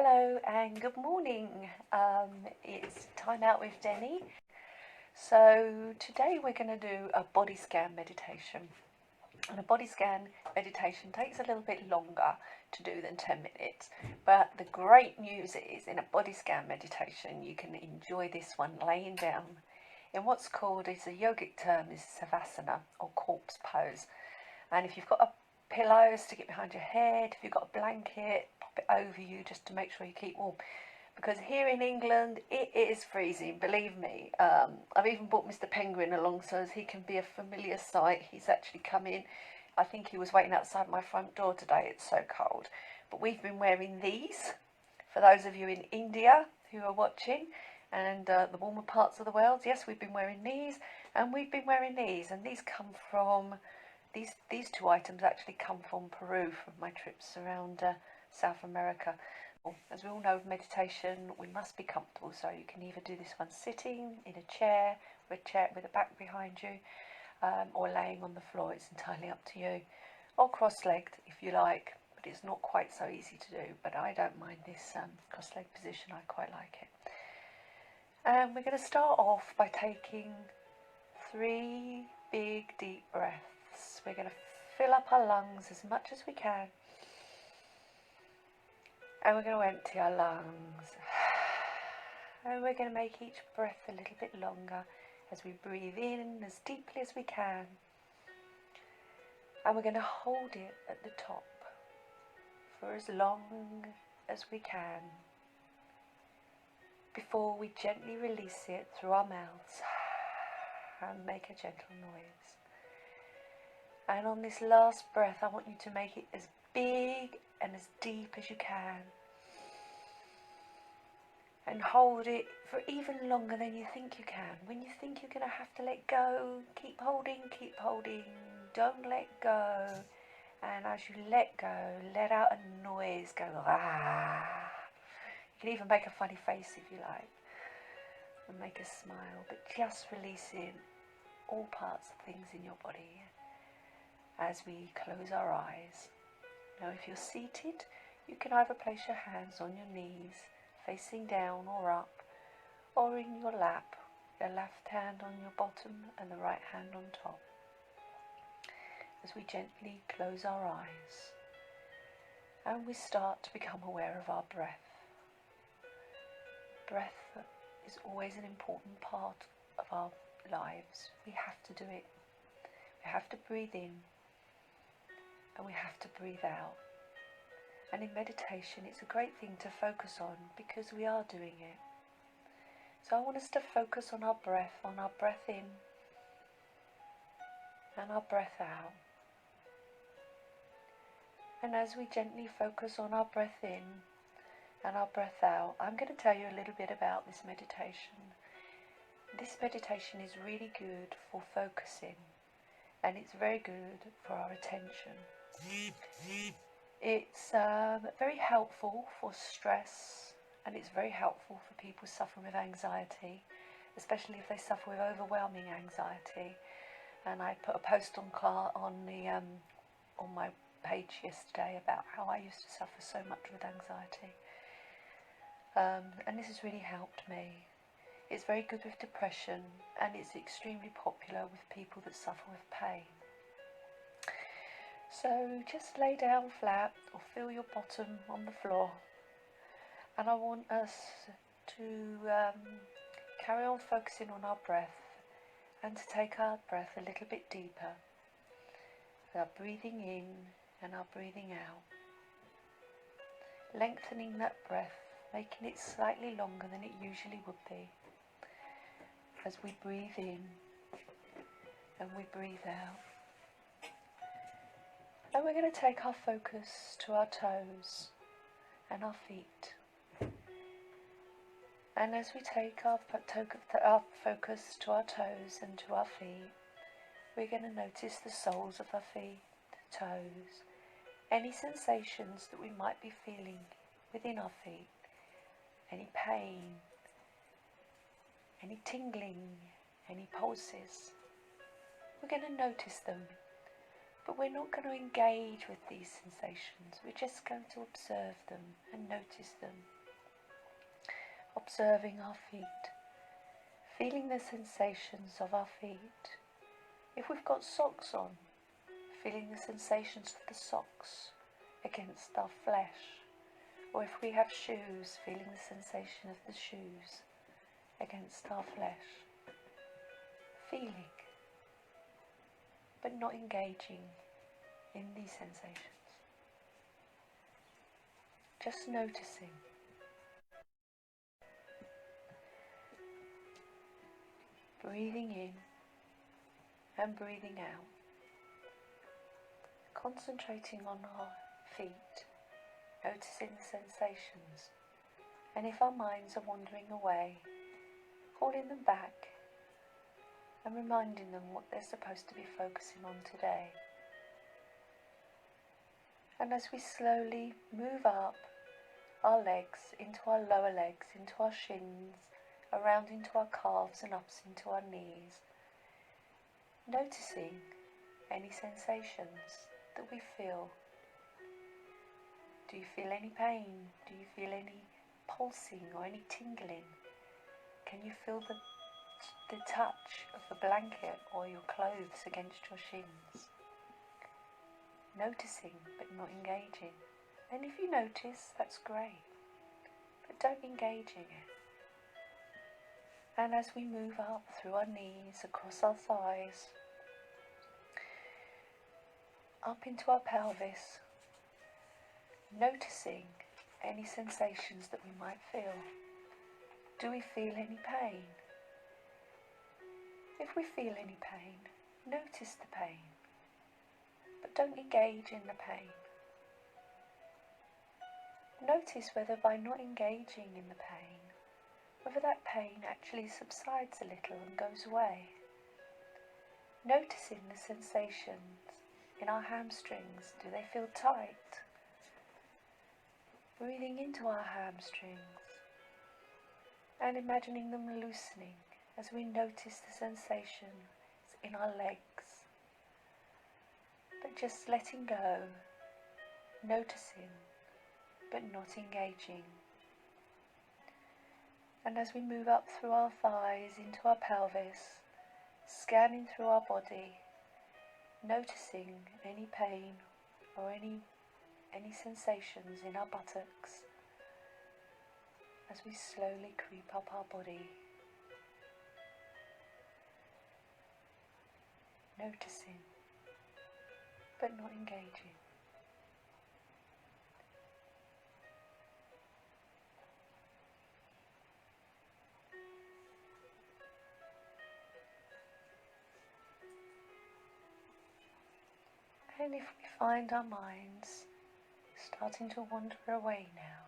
Hello and good morning. It's time out with Denny. So today we're going to do a body scan meditation. And a body scan meditation takes a little bit longer to do than 10 minutes. But the great news is in a body scan meditation you can enjoy this one laying down in what's called, it's a yogic term, is savasana or corpse pose. And if you've got a pillow, stick it behind your head. If you've got a blanket, pop it over you just to make sure you keep warm. Because here in England, it is freezing, believe me. I've even brought Mr. Penguin along so as he can be a familiar sight. He's actually come in. I think he was waiting outside my front door today. It's so cold. But we've been wearing these, for those of you in India who are watching, and the warmer parts of the world. Yes, we've been wearing these, and we've been wearing these. And these come from... These two items actually come from Peru, from my trips around South America. As we all know, with meditation, we must be comfortable, so you can either do this one sitting in a chair with a back behind you, or laying on the floor. It's entirely up to you, or cross-legged if you like, but it's not quite so easy to do. But I don't mind this cross-legged position, I quite like it. And we're going to start off by taking 3 big deep breaths. We're going to fill up our lungs as much as we can, and we're going to empty our lungs, and we're going to make each breath a little bit longer as we breathe in as deeply as we can, and we're going to hold it at the top for as long as we can before we gently release it through our mouths and make a gentle noise. And on this last breath, I want you to make it as big and as deep as you can. And hold it for even longer than you think you can. When you think you're going to have to let go, keep holding, don't let go. And as you let go, let out a noise, go ah. You can even make a funny face if you like, and make a smile, but just releasing all parts of things in your body. As we close our eyes. Now if you're seated, you can either place your hands on your knees, facing down or up, or in your lap, the left hand on your bottom and the right hand on top. As we gently close our eyes, and we start to become aware of our breath. Breath is always an important part of our lives. We have to do it. We have to breathe in, and we have to breathe out. And in meditation, it's a great thing to focus on because we are doing it. So I want us to focus on our breath in and our breath out. And as we gently focus on our breath in and our breath out, I'm going to tell you a little bit about this meditation. This meditation is really good for focusing, and it's very good for our attention. It's very helpful for stress, and it's very helpful for people suffering with anxiety, especially if they suffer with overwhelming anxiety. And I put a post on my page yesterday about how I used to suffer so much with anxiety, and this has really helped me. It's very good with depression, and it's extremely popular with people that suffer with pain. So just lay down flat or feel your bottom on the floor, and I want us to carry on focusing on our breath and to take our breath a little bit deeper. Our breathing in and our breathing out, lengthening that breath, making it slightly longer than it usually would be as we breathe in and we breathe out. And we're going to take our focus to our toes and our feet. And as we take our focus to our toes and to our feet, we're going to notice the soles of our feet, the toes, any sensations that we might be feeling within our feet, any pain, any tingling, any pulses. We're going to notice them. But we're not going to engage with these sensations. We're just going to observe them and notice them observing our feet, feeling the sensations of our feet. If we've got socks on, feeling the sensations of the socks against our flesh, or if we have shoes, feeling the sensation of the shoes against our flesh. Feeling, but not engaging in these sensations. Just noticing. Breathing in and breathing out. Concentrating on our feet, noticing the sensations, and if our minds are wandering away, calling them back and reminding them what they're supposed to be focusing on today. And as we slowly move up our legs, into our lower legs, into our shins, around into our calves and up into our knees, noticing any sensations that we feel. Do you feel any pain? Do you feel any pulsing or any tingling? Can you feel the touch of the blanket or your clothes against your shins? Noticing but not engaging. And if you notice, that's great, but don't engage in it. And as we move up through our knees, across our thighs, up into our pelvis, noticing any sensations that we might feel. Do we feel any pain? If we feel any pain, notice the pain, but don't engage in the pain. Notice whether by not engaging in the pain, whether that pain actually subsides a little and goes away. Noticing the sensations in our hamstrings. Do they feel tight? Breathing into our hamstrings and imagining them loosening as we notice the sensations in our legs, but just letting go, noticing but not engaging. And as we move up through our thighs into our pelvis, scanning through our body, noticing any pain or any sensations in our buttocks as we slowly creep up our body. Noticing, but not engaging. And if we find our minds starting to wander away now,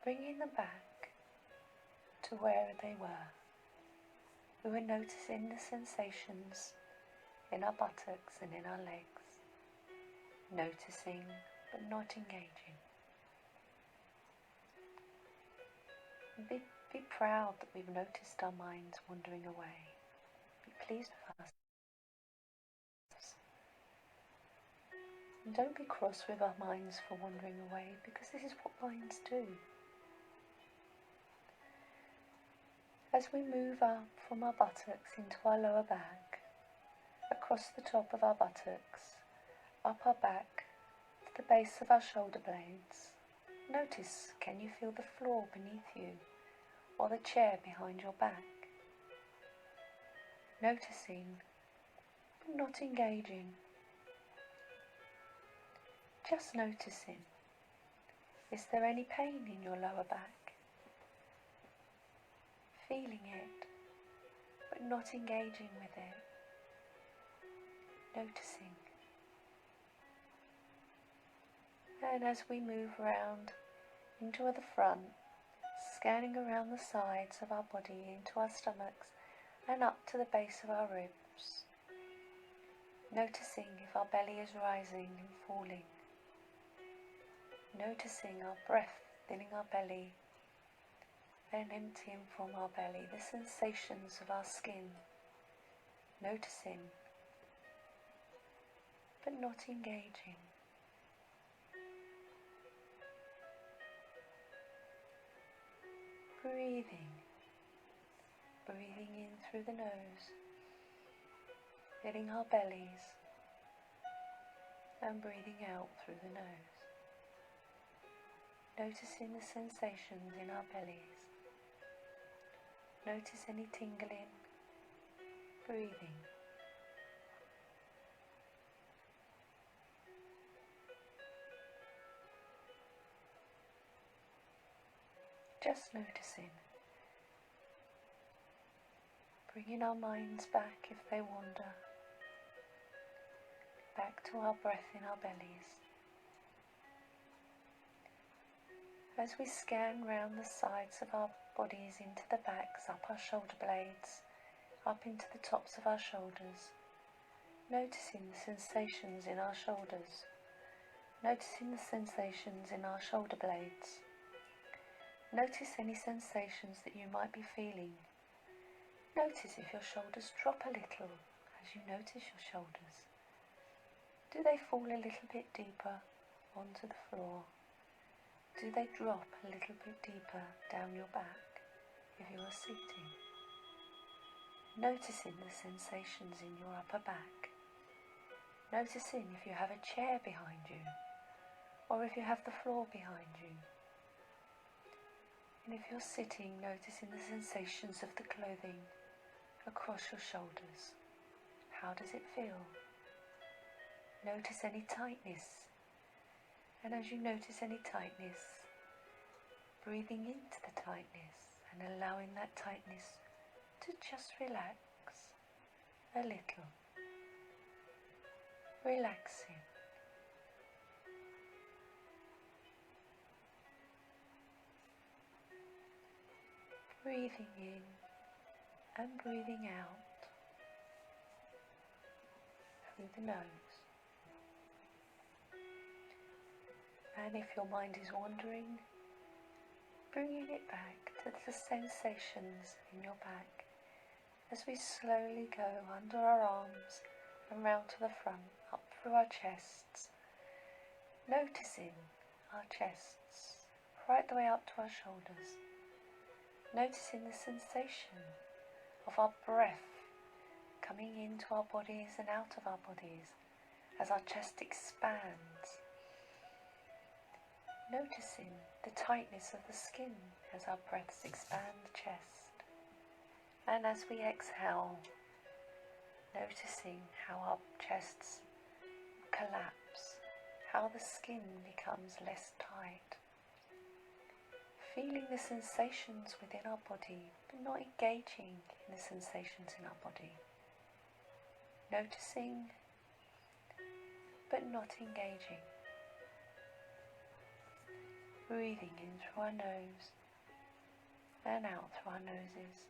bringing them back to where they were. We were noticing the sensations in our buttocks and in our legs, noticing but not engaging. Be proud that we've noticed our minds wandering away. Be pleased with us. And don't be cross with our minds for wandering away, because this is what minds do. As we move up from our buttocks into our lower back, across the top of our buttocks, up our back to the base of our shoulder blades, notice, can you feel the floor beneath you or the chair behind your back? Noticing, but not engaging. Just noticing. Is there any pain in your lower back? Feeling it, but not engaging with it. Noticing. And as we move round into the front, scanning around the sides of our body, into our stomachs, and up to the base of our ribs, noticing if our belly is rising and falling. Noticing our breath filling our belly and emptying from our belly, the sensations of our skin. Noticing, but not engaging. breathing in through the nose, filling our bellies, and breathing out through the nose. Noticing the sensations in our bellies. Notice any tingling, breathing. Just noticing. Bringing our minds back if they wander. Back to our breath in our bellies. As we scan round the sides of our bodies into the backs, up our shoulder blades, up into the tops of our shoulders, noticing the sensations in our shoulders, noticing the sensations in our shoulder blades. Notice any sensations that you might be feeling. Notice if your shoulders drop a little as you notice your shoulders. Do they fall a little bit deeper onto the floor? Do they drop a little bit deeper down your back if you are seating? Noticing the sensations in your upper back. Noticing if you have a chair behind you or if you have the floor behind you. And if you're sitting, noticing the sensations of the clothing across your shoulders. How does it feel? Notice any tightness. And as you notice any tightness, breathing into the tightness and allowing that tightness to just relax a little. Relaxing. Breathing in and breathing out through the nose. And if your mind is wandering, bringing it back to the sensations in your back as we slowly go under our arms and round to the front, up through our chests, noticing our chests right the way up to our shoulders. Noticing the sensation of our breath coming into our bodies and out of our bodies as our chest expands. Noticing the tightness of the skin as our breaths expand the chest. And as we exhale, noticing how our chests collapse, how the skin becomes less tight. Feeling the sensations within our body, but not engaging in the sensations in our body. Noticing, but not engaging. Breathing in through our nose and out through our noses.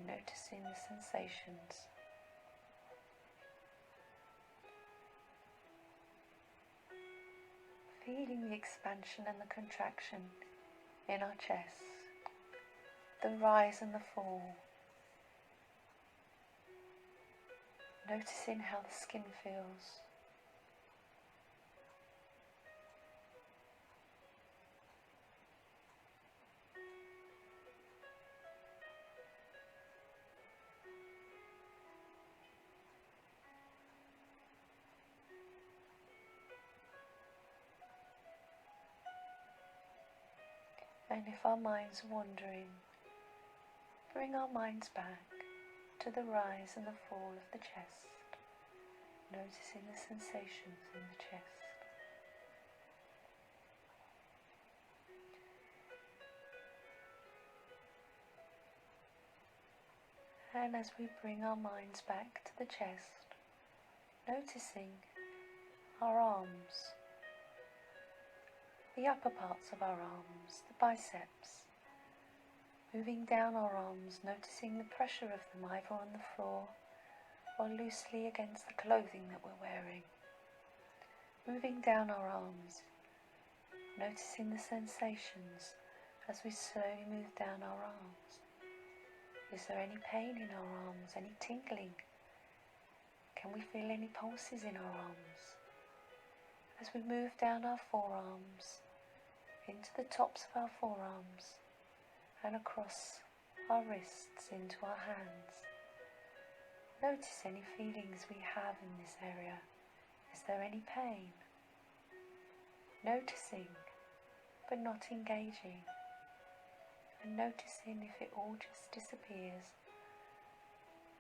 Noticing the sensations. Feeling the expansion and the contraction in our chest, the rise and the fall. Noticing how the skin feels. And if our minds are wandering, bring our minds back to the rise and the fall of the chest, noticing the sensations in the chest. And as we bring our minds back to the chest, noticing our arms, the upper parts of our arms, the biceps, moving down our arms, noticing the pressure of them either on the floor or loosely against the clothing that we're wearing. Moving down our arms, noticing the sensations as we slowly move down our arms. Is there any pain in our arms, any tingling? Can we feel any pulses in our arms? As we move down our forearms, into the tops of our forearms and across our wrists into our hands. Notice any feelings we have in this area. Is there any pain? Noticing, but not engaging, and noticing if it all just disappears.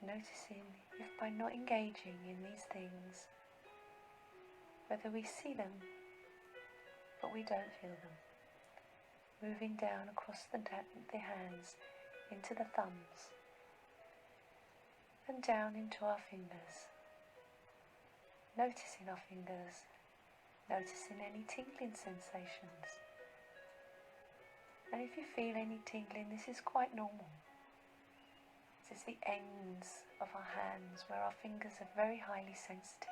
Noticing if by not engaging in these things, whether we see them, but we don't feel them. Moving down across the hands, into the thumbs, and down into our fingers. Noticing our fingers, noticing any tingling sensations. And if you feel any tingling, this is quite normal. This is the ends of our hands where our fingers are very highly sensitive.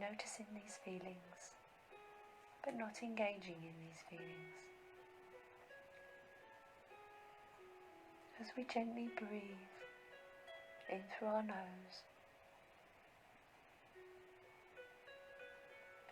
Noticing these feelings, but not engaging in these feelings. As we gently breathe in through our nose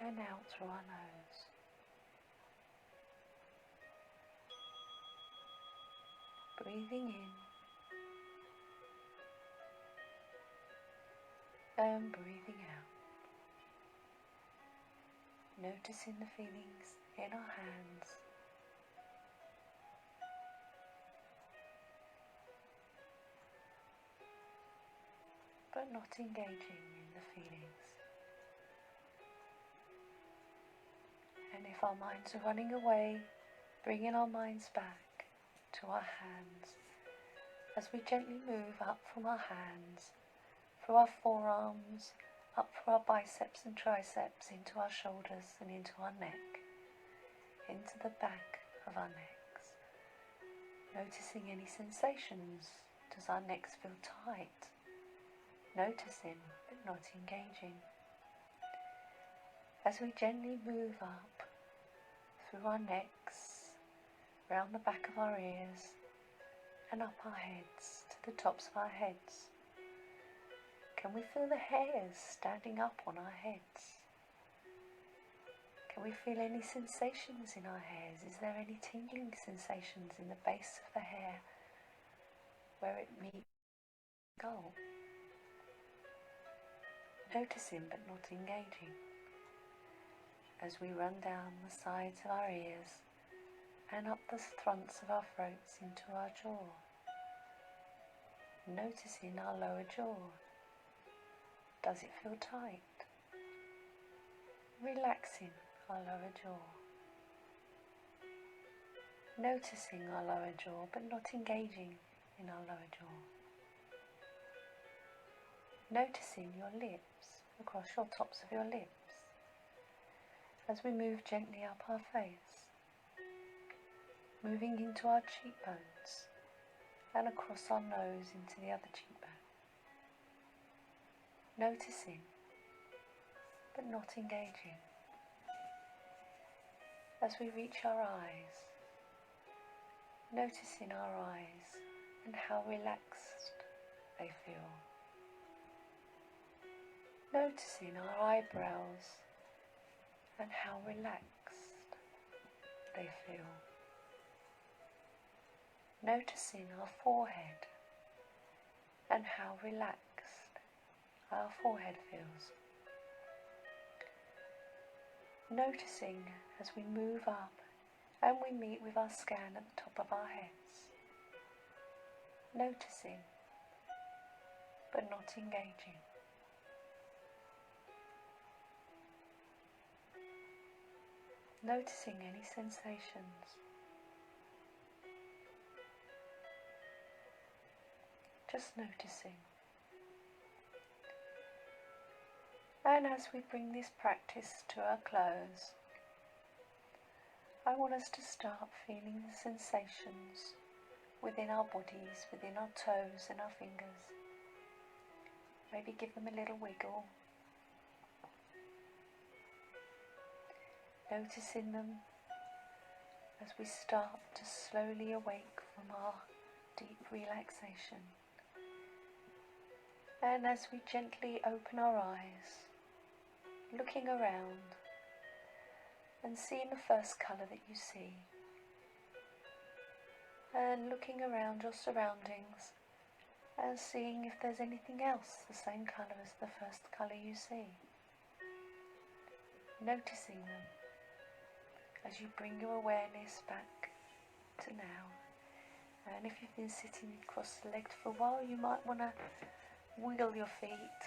and out through our nose. Breathing in and breathing out. Noticing the feelings in our hands. But not engaging in the feelings. And if our minds are running away, bringing our minds back to our hands as we gently move up from our hands, through our forearms, up through our biceps and triceps, into our shoulders and into our neck, into the back of our necks. Noticing any sensations. Does our necks feel tight? Noticing but not engaging. As we gently move up through our necks, round the back of our ears and up our heads to the tops of our heads. Can we feel the hairs standing up on our heads? Can we feel any sensations in our hairs? Is there any tingling sensations in the base of the hair where it meets the skull? Noticing but not engaging. As we run down the sides of our ears and up the fronts of our throats into our jaw. Noticing our lower jaw. Does it feel tight? Relaxing our lower jaw. Noticing our lower jaw but not engaging in our lower jaw. Noticing your lips, across your tops of your lips, as we move gently up our face, moving into our cheekbones and across our nose into the other cheekbone. Noticing, but not engaging. As we reach our eyes, noticing our eyes and how relaxed they feel. Noticing our eyebrows and how relaxed they feel. Noticing our forehead and how relaxed our forehead feels. Noticing as we move up and we meet with our scan at the top of our heads. Noticing, but not engaging. Noticing any sensations. Just noticing. And as we bring this practice to our close, I want us to start feeling the sensations within our bodies, within our toes and our fingers. Maybe give them a little wiggle. Noticing them as we start to slowly awake from our deep relaxation. And as we gently open our eyes, looking around and seeing the first colour that you see, and looking around your surroundings and seeing if there's anything else the same colour as the first colour you see. Noticing them as you bring your awareness back to now. And if you've been sitting cross-legged for a while, you might want to wiggle your feet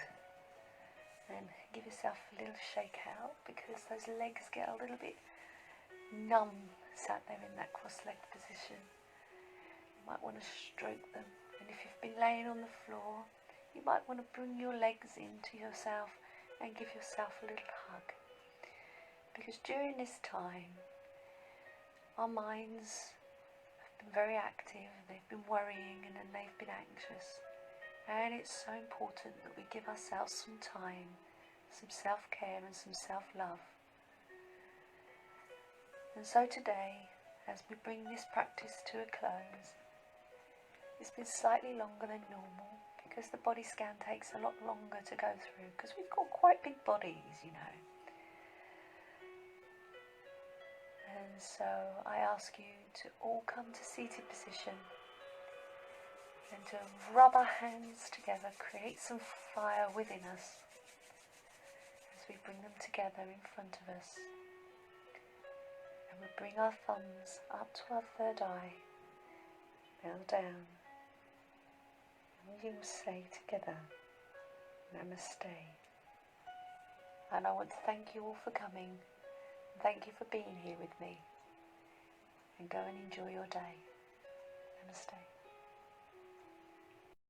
and give yourself a little shake out, because those legs get a little bit numb sat there in that cross-legged position. You might want to stroke them, and if you've been laying on the floor, you might want to bring your legs into yourself and give yourself a little hug, because during this time our minds have been very active, they've been worrying and then they've been anxious, and it's so important that we give ourselves some time, some self-care and some self-love. And so today, as we bring this practice to a close, it's been slightly longer than normal because the body scan takes a lot longer to go through, because we've got quite big bodies, you know. And so I ask you to all come to seated position and to rub our hands together, create some fire within us as we bring them together in front of us. And we bring our thumbs up to our third eye, now down, and we will say together, Namaste. And I want to thank you all for coming. Thank you for being here with me, and go and enjoy your day. Namaste.